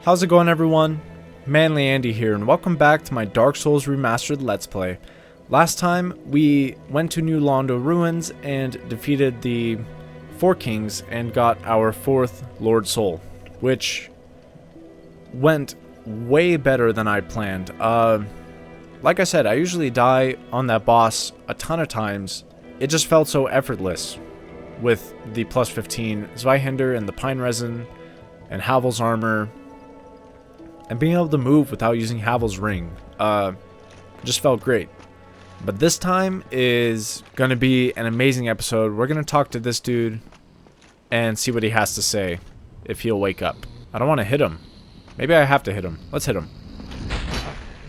How's it going, everyone? Manly Andy here, and welcome back to my Dark Souls Remastered Let's Play. Last time, we went to New Londo Ruins and defeated the Four Kings and got our fourth Lord Soul, which went way better than I planned. Like I said, I usually die on that boss a ton of times. It just felt so effortless with the plus 15 Zweihander and the Pine Resin and Havel's armor. And being able to move without using Havel's ring just felt great. But this time is going to be an amazing episode. We're going to talk to this dude and see what he has to say if he'll wake up. I don't want to hit him. Maybe I have to hit him. Let's hit him.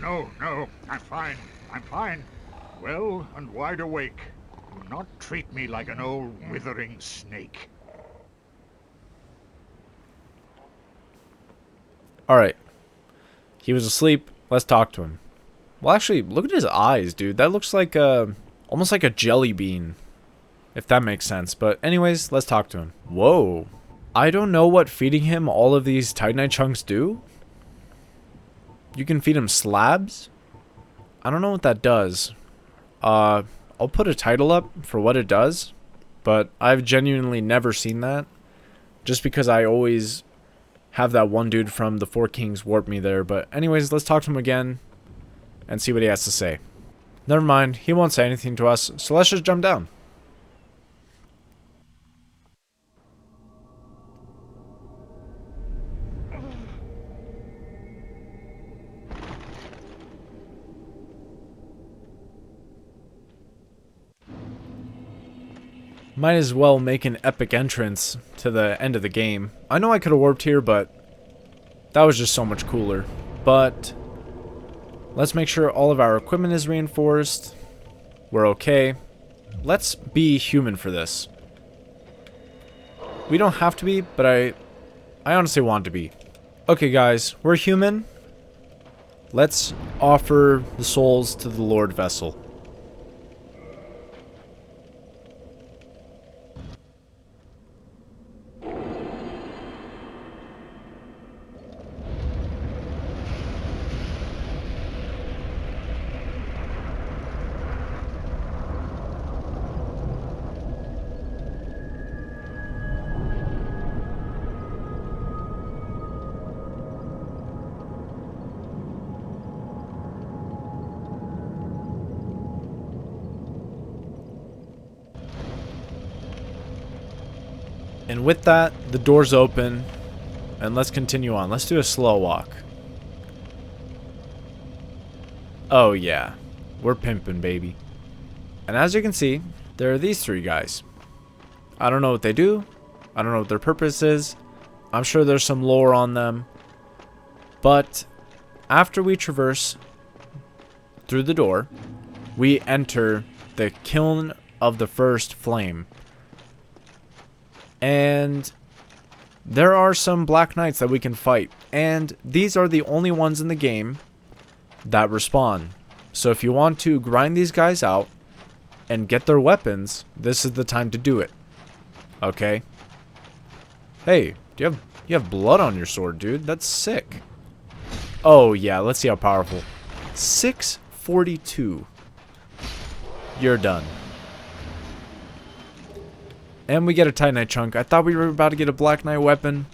No, I'm fine. I'm fine. Well and wide awake. Do not treat me like an old withering snake. Alright. He was asleep. Let's talk to him. Well, actually, look at his eyes, dude. That looks like almost like a jelly bean, if that makes sense. But anyways, let's talk to him. Whoa. I don't know what feeding him all of these Titanite chunks do. You can feed him slabs? I don't know what that does. I'll put a title up for what it does, but I've genuinely never seen that. Just because I always have that one dude from the Four Kings warp me there. But anyways, let's talk to him again and see what he has to say. Never mind, he won't say anything to us, so let's just jump down. Might as well make an epic entrance to the end of the game. I know I could have warped here, but that was just so much cooler. But let's make sure all of our equipment is reinforced. We're okay. Let's be human for this. We don't have to be, but I honestly want to be. Okay, guys, we're human. Let's offer the souls to the Lord Vessel. And with that, the door's open, and let's continue on. Let's do a slow walk. Oh yeah, we're pimping, baby. And as you can see, there are these three guys. I don't know what they do. I don't know what their purpose is. I'm sure there's some lore on them. But after we traverse through the door, we enter the Kiln of the First Flame. And there are some Black Knights that we can fight. And these are the only ones in the game that respawn. So if you want to grind these guys out and get their weapons, this is the time to do it. Okay? Hey, you have blood on your sword, dude. That's sick. Oh yeah, let's see how powerful. 642. You're done. And we get a Titanite chunk. I thought we were about to get a Black Knight weapon.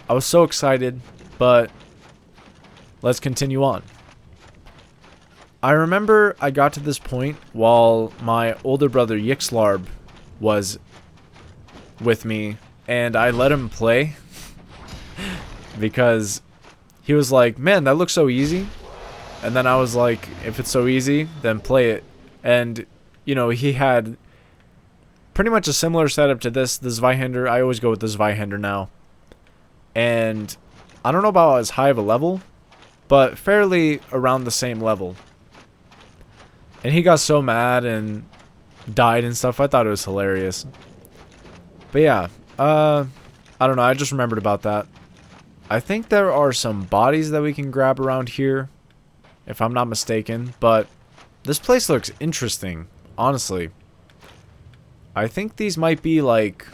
I was so excited, but let's continue on. I remember I got to this point while my older brother Yixlarb was with me, and I let him play because he was like, man, that looks so easy. And then I was like, if it's so easy, then play it. And, you know, he had pretty much a similar setup to this, the Zweihander. I always go with the Zweihander now. And I don't know about as high of a level, but fairly around the same level. And he got so mad and died and stuff. I thought it was hilarious. But yeah, I don't know. I just remembered about that. I think there are some bodies that we can grab around here, if I'm not mistaken. But this place looks interesting, honestly. I think these might be like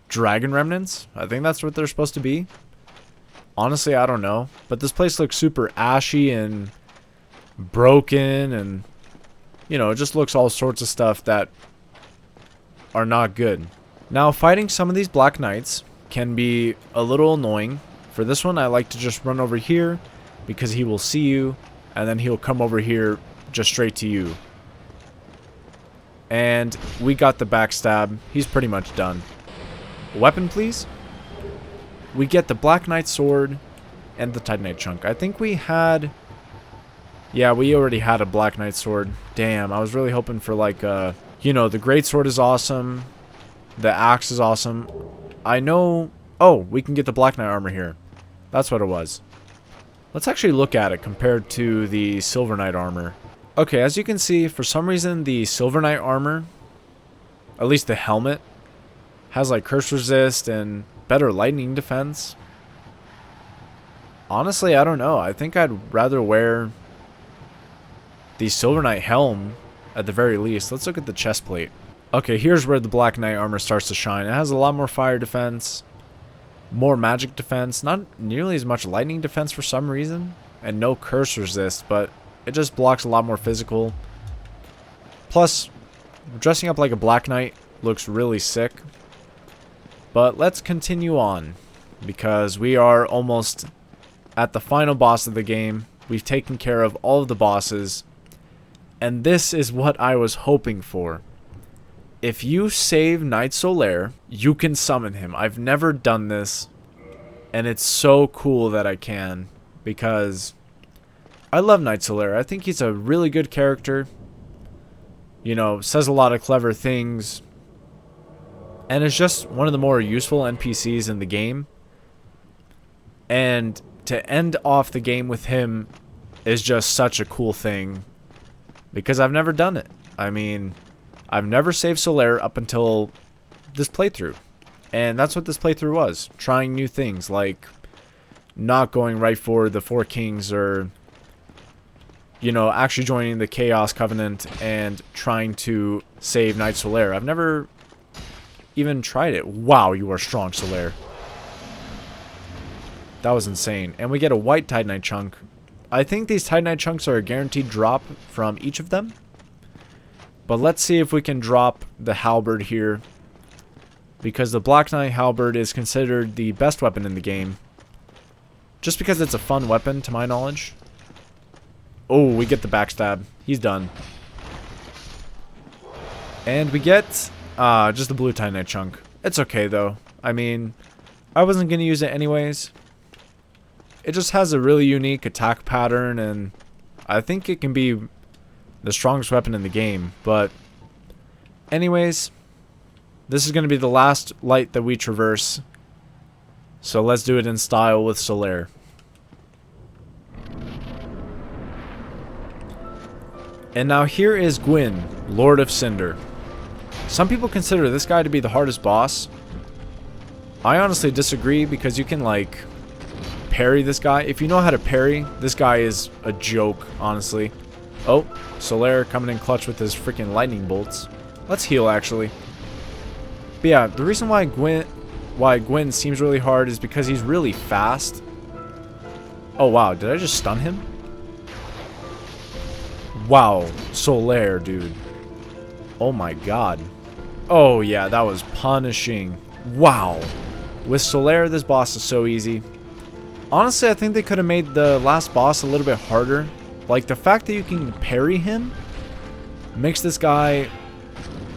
dragon remnants. I think that's what they're supposed to be. Honestly, I don't know. But this place looks super ashy and broken, and you know, it just looks all sorts of stuff that are not good. Now, fighting some of these Black Knights can be a little annoying. For this one, I like to just run over here because he will see you, and then he'll come over here just straight to you. And we got the backstab. He's pretty much done. Weapon, please. We get the Black Knight sword and the Titanite chunk. I think we had... Yeah, we already had a Black Knight sword. Damn, I was really hoping for like you know, the great sword is awesome. The axe is awesome. I know... Oh, we can get the Black Knight armor here. That's what it was. Let's actually look at it compared to the Silver Knight armor. Okay, as you can see, for some reason the Silver Knight armor, at least the helmet, has like curse resist and better lightning defense. Honestly, I don't know. I think I'd rather wear the Silver Knight helm at the very least. Let's look at the chest plate. Okay, here's where the Black Knight armor starts to shine. It has a lot more fire defense, more magic defense, not nearly as much lightning defense for some reason, and no curse resist, but it just blocks a lot more physical. Plus, dressing up like a Black Knight looks really sick. But let's continue on, because we are almost at the final boss of the game. We've taken care of all of the bosses, and this is what I was hoping for. If you save Knight Solaire, you can summon him. I've never done this, and it's so cool that I can, because I love Knight Solaire. I think he's a really good character. You know, says a lot of clever things, and is just one of the more useful NPCs in the game. And to end off the game with him is just such a cool thing, because I've never done it. I mean, I've never saved Solaire up until this playthrough. And that's what this playthrough was. Trying new things, like not going right for the Four Kings, or, you know, actually joining the Chaos Covenant and trying to save Knight Solaire. I've never even tried it. Wow, you are strong, Solaire. That was insane. And we get a white Titanite chunk. I think these Titanite chunks are a guaranteed drop from each of them. But let's see if we can drop the halberd here, because the Black Knight halberd is considered the best weapon in the game, just because it's a fun weapon to my knowledge. Oh, we get the backstab. He's done. And we get just the blue Titanite chunk. It's okay though. I mean, I wasn't going to use it anyways. It just has a really unique attack pattern, and I think it can be the strongest weapon in the game. But anyways, this is going to be the last light that we traverse, so let's do it in style with Solaire. And now here is Gwyn, Lord of Cinder. Some people consider this guy to be the hardest boss. I honestly disagree, because you can like parry this guy. If you know how to parry, this guy is a joke, honestly. Oh, Solaire coming in clutch with his freaking lightning bolts. Let's heal, actually. But yeah, the reason why Gwyn seems really hard is because he's really fast. Oh wow, did I just stun him? Wow, Solaire, dude. Oh my god. Oh yeah, that was punishing. Wow. With Solaire, this boss is so easy. Honestly, I think they could have made the last boss a little bit harder. Like, the fact that you can parry him makes this guy,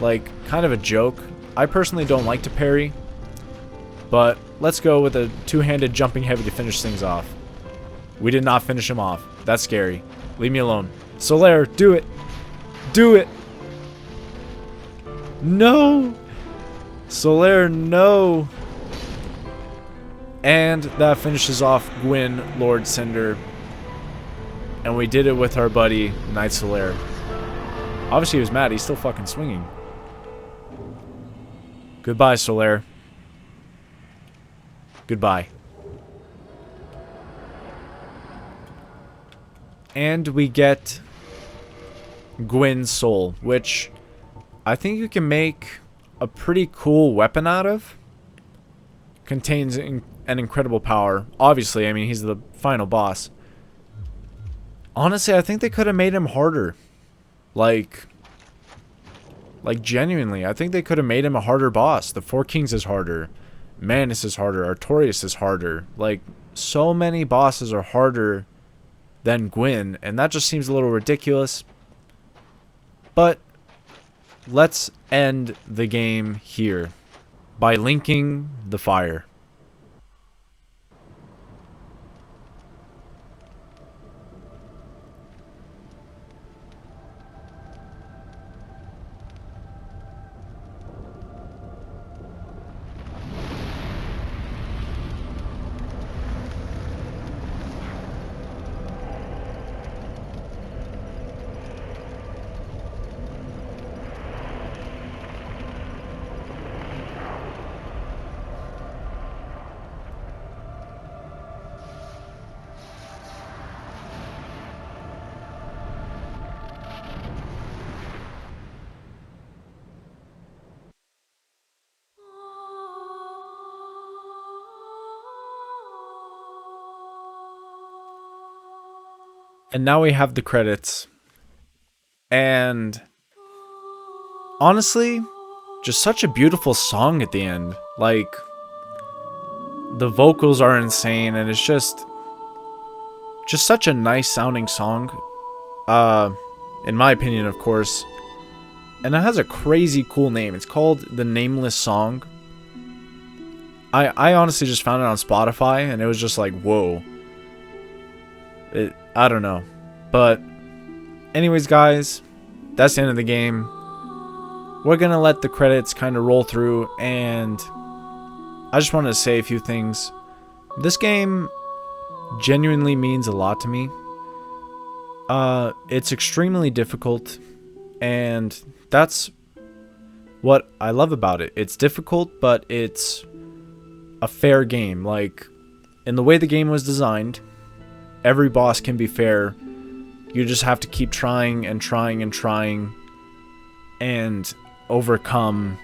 like, kind of a joke. I personally don't like to parry, but let's go with a two-handed jumping heavy to finish things off. We did not finish him off. That's scary. Leave me alone. Solaire, do it. Do it. No. Solaire, no. And that finishes off Gwyn, Lord Cinder. And we did it with our buddy, Knight Solaire. Obviously he was mad. He's still fucking swinging. Goodbye, Solaire. Goodbye. And we get Gwyn's soul, which I think you can make a pretty cool weapon out of. Contains an incredible power. Obviously, I mean, he's the final boss. Honestly, I think they could have made him harder. Like genuinely, I think they could have made him a harder boss. The Four Kings is harder. Manus is harder. Artorias is harder. Like, so many bosses are harder than Gwyn, and that just seems a little ridiculous. But let's end the game here by linking the fire. And now we have the credits. And honestly, just such a beautiful song at the end. Like, the vocals are insane, and it's just such a nice sounding song. In my opinion, of course. And it has a crazy cool name. It's called The Nameless Song. I honestly just found it on Spotify, and it was just like, whoa. I don't know. But anyways, guys, that's the end of the game. We're going to let the credits kind of roll through, and I just wanted to say a few things. This game genuinely means a lot to me. It's extremely difficult, and that's what I love about it. It's difficult, but it's a fair game. Like, in the way the game was designed, every boss can be fair. You just have to keep trying and trying and trying and overcome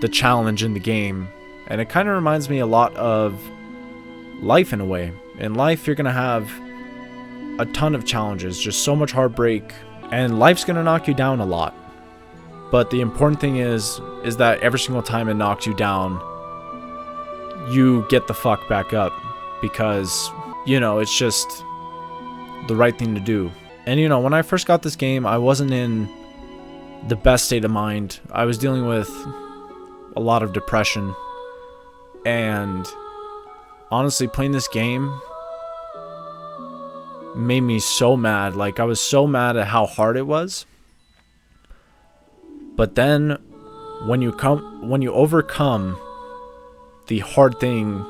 the challenge in the game. And it kind of reminds me a lot of life in a way. In life, you're going to have a ton of challenges, just so much heartbreak, and life's going to knock you down a lot. But the important thing is that every single time it knocks you down, you get the fuck back up, because, you know, it's just the right thing to do. And, you know, when I first got this game, I wasn't in the best state of mind. I was dealing with a lot of depression, and honestly, playing this game made me so mad. Like, I was so mad at how hard it was. But then when you overcome the hard thing,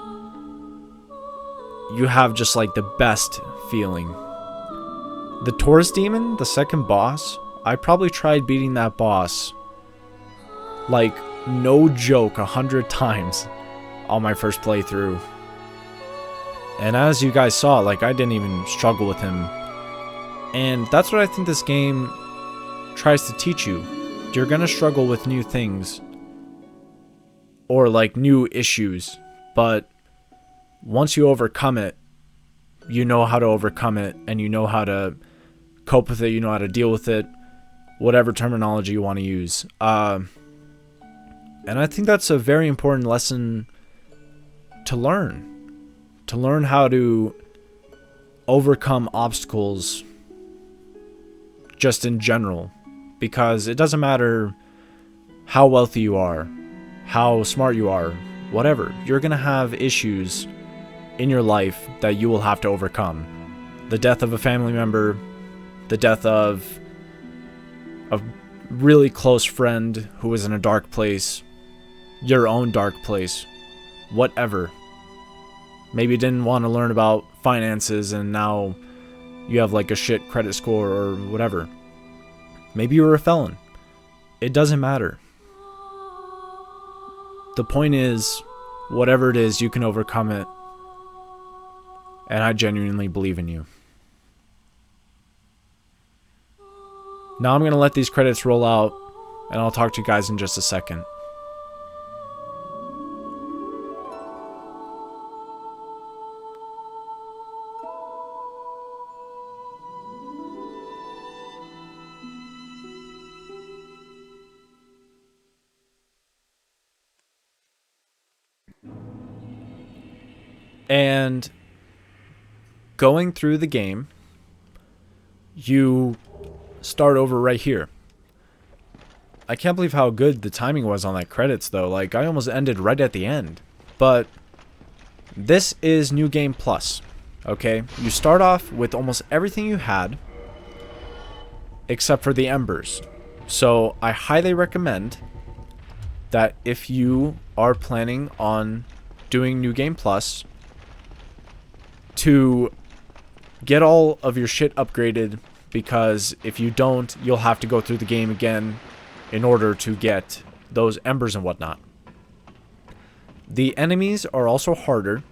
you have just like the best feeling. The Taurus Demon, the second boss, I probably tried beating that boss, like, no joke, 100 times on my first playthrough. And as you guys saw, like, I didn't even struggle with him. And that's what I think this game tries to teach you. You're gonna struggle with new things, or like new issues, but once you overcome it, you know how to overcome it, and you know how to cope with it, you know how to deal with it, whatever terminology you want to use. And I think that's a very important lesson to learn how to overcome obstacles just in general, because it doesn't matter how wealthy you are, how smart you are, whatever, you're gonna have issues in your life that you will have to overcome. The death of a family member, the death of a really close friend who was in a dark place, your own dark place, whatever. Maybe you didn't want to learn about finances and now you have like a shit credit score or whatever. Maybe you were a felon. It doesn't matter. The point is, whatever it is, you can overcome it. And I genuinely believe in you. Now I'm going to let these credits roll out, and I'll talk to you guys in just a second. And going through the game, you start over right here. I can't believe how good the timing was on that credits, though. Like, I almost ended right at the end. But this is New Game Plus, okay? You start off with almost everything you had, except for the embers. So I highly recommend that if you are planning on doing New Game Plus, to get all of your shit upgraded, because if you don't, you'll have to go through the game again in order to get those embers and whatnot. The enemies are also harder,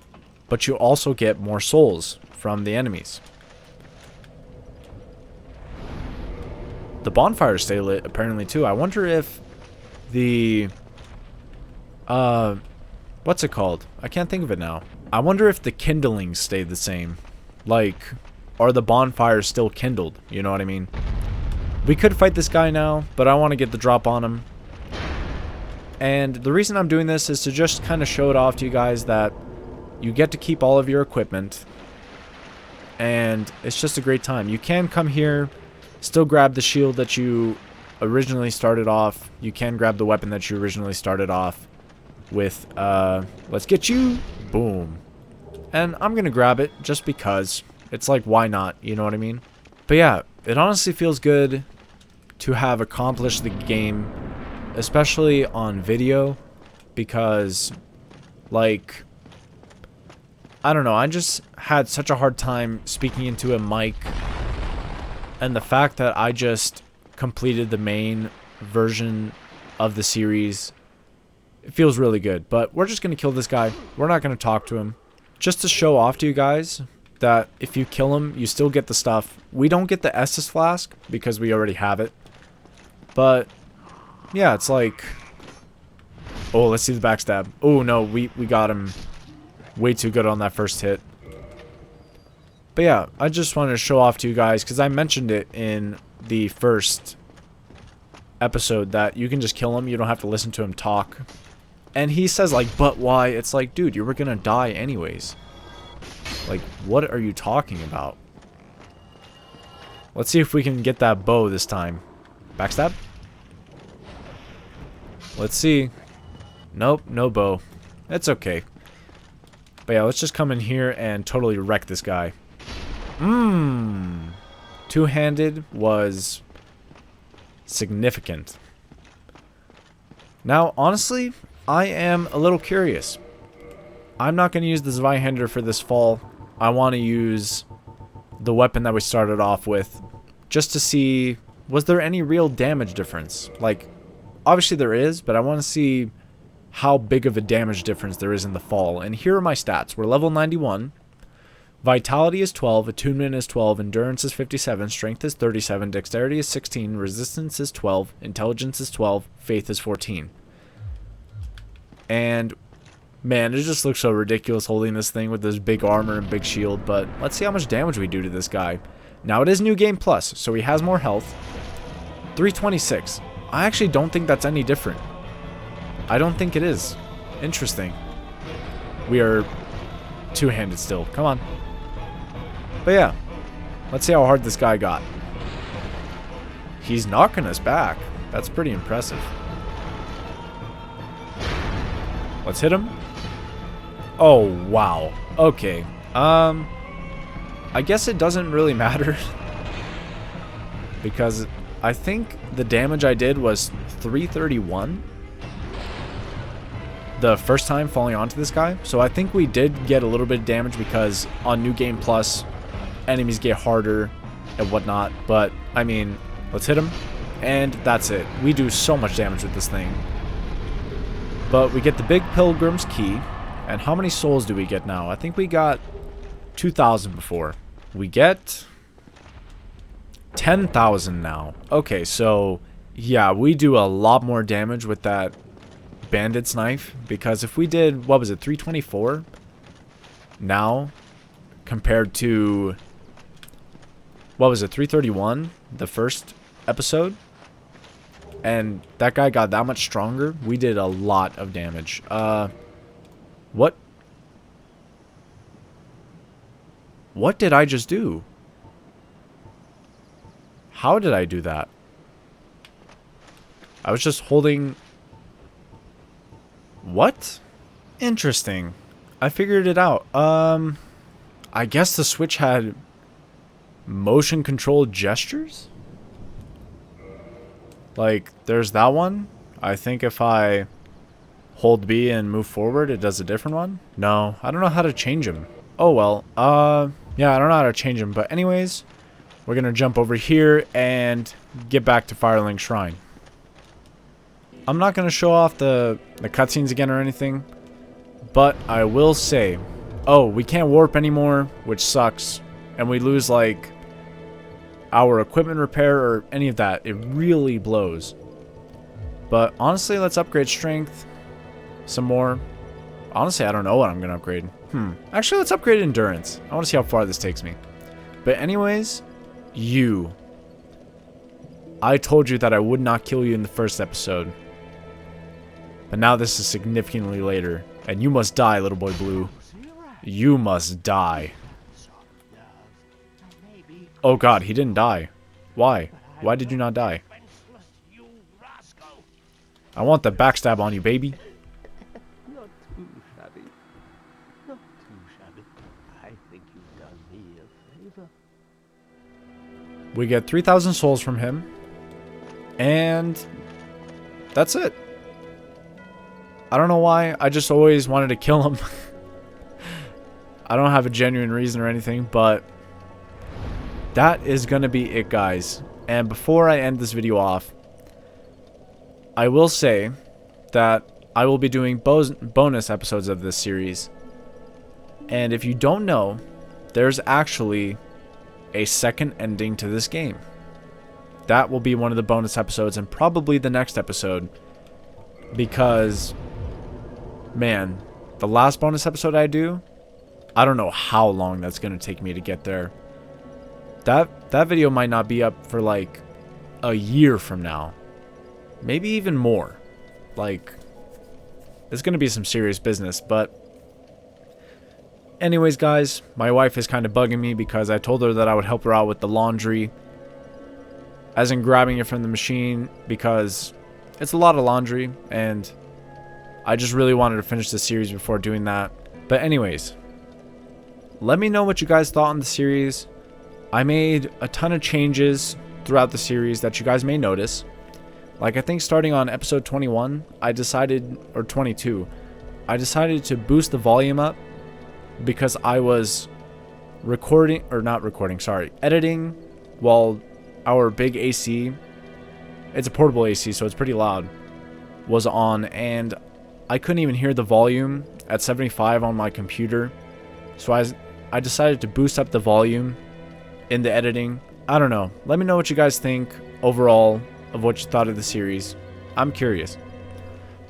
but you also get more souls from the enemies. The bonfires stay lit apparently too. I wonder if the what's it called? I can't think of it now. I wonder if the kindlings stay the same. Like, are the bonfires still kindled? You know what I mean? We could fight this guy now, but I want to get the drop on him. And the reason I'm doing this is to just kind of show it off to you guys that you get to keep all of your equipment. And it's just a great time. You can come here, still grab the shield that you originally started off. You can grab the weapon that you originally started off with. Let's get you. Boom. And I'm going to grab it just because. It's like, why not? You know what I mean? But yeah, it honestly feels good to have accomplished the game, especially on video, because, like, I don't know, I just had such a hard time speaking into a mic, and the fact that I just completed the main version of the series, it feels really good. But we're just going to kill this guy. We're not going to talk to him. Just to show off to you guys that if you kill him, you still get the stuff. We don't get the Estus Flask because we already have it. But, yeah, it's like... Oh, let's see the backstab. Oh, no, we got him way too good on that first hit. But yeah, I just wanted to show off to you guys because I mentioned it in the first episode that you can just kill him. You don't have to listen to him talk. And he says, like, but why? It's like, dude, you were going to die anyways. Like, what are you talking about? Let's see if we can get that bow this time. Backstab? Let's see. Nope, no bow. It's okay. But yeah, let's just come in here and totally wreck this guy. Two-handed was significant. Now, honestly, I am a little curious. I'm not going to use the Zweihander for this fall. I want to use the weapon that we started off with just to see, was there any real damage difference? Like, obviously there is, but I want to see how big of a damage difference there is in the fall. And here are my stats. We're level 91. Vitality is 12, Attunement is 12, Endurance is 57, Strength is 37, Dexterity is 16, Resistance is 12, Intelligence is 12, Faith is 14. And, man, it just looks so ridiculous holding this thing with this big armor and big shield, but let's see how much damage we do to this guy. Now, it is New Game Plus, so he has more health. 326. I actually don't think that's any different. I don't think it is. Interesting. We are two-handed still. Come on. But yeah, let's see how hard this guy got. He's knocking us back. That's pretty impressive. Let's hit him. Oh, wow. Okay. I guess it doesn't really matter. Because I think the damage I did was 331. The first time falling onto this guy. So I think we did get a little bit of damage because on New Game Plus, enemies get harder and whatnot. But, I mean, let's hit him. And that's it. We do so much damage with this thing. But we get the Big Pilgrim's Key. And how many souls do we get now? I think we got 2,000 before. We get 10,000 now. Okay, so yeah, we do a lot more damage with that bandit's knife. Because if we did, what was it, 324 now compared to, what was it, 331 the first episode, and that guy got that much stronger, we did a lot of damage. What What did I just do? How did I do that? I was just holding... What? Interesting. I figured it out. I guess the Switch had motion controlled gestures? Like, there's that one. I think if I hold B and move forward, it does a different one. No, I don't know how to change them. Oh, well. Yeah, I don't know how to change them. But anyways, we're going to jump over here and get back to Firelink Shrine. I'm not going to show off the cutscenes again or anything. But I will say, oh, we can't warp anymore, which sucks. And we lose, like, our equipment repair or any of that. It really blows. But honestly, let's upgrade strength some more. Honestly, I don't know what I'm going to upgrade. Actually, let's upgrade endurance. I want to see how far this takes me. But anyways, you. I told you that I would not kill you in the first episode. But now this is significantly later. And you must die, little boy blue. You must die. Oh god, he didn't die. Why? Why did you not die? I want the backstab on you, baby. Not too shabby. Not too shabby. I think you've done me a favor. We get 3,000 souls from him. And that's it. I don't know why. I just always wanted to kill him. I don't have a genuine reason or anything, but that is going to be it, guys. And before I end this video off, I will say that I will be doing bonus episodes of this series. And if you don't know, there's actually a second ending to this game. That will be one of the bonus episodes and probably the next episode. Because, man, the last bonus episode I do, I don't know how long that's going to take me to get there. That video might not be up for like a year from now. Maybe even more. Like, it's going to be some serious business. But anyways, guys, my wife is kind of bugging me because I told her that I would help her out with the laundry. As in grabbing it from the machine, because it's a lot of laundry. And I just really wanted to finish the series before doing that. But anyways, let me know what you guys thought on the series. I made a ton of changes throughout the series that you guys may notice. Like, I think starting on episode 21, I decided, or 22, I decided to boost the volume up because I was editing while our big AC, it's a portable AC, so it's pretty loud, was on, and I couldn't even hear the volume at 75 on my computer. So I decided to boost up the volume in the editing. I don't know. Let me know what you guys think overall of what you thought of the series. I'm curious.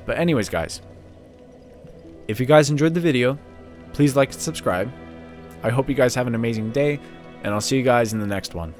But anyways, guys, if you guys enjoyed the video, please like and subscribe. I hope you guys have an amazing day, and I'll see you guys in the next one.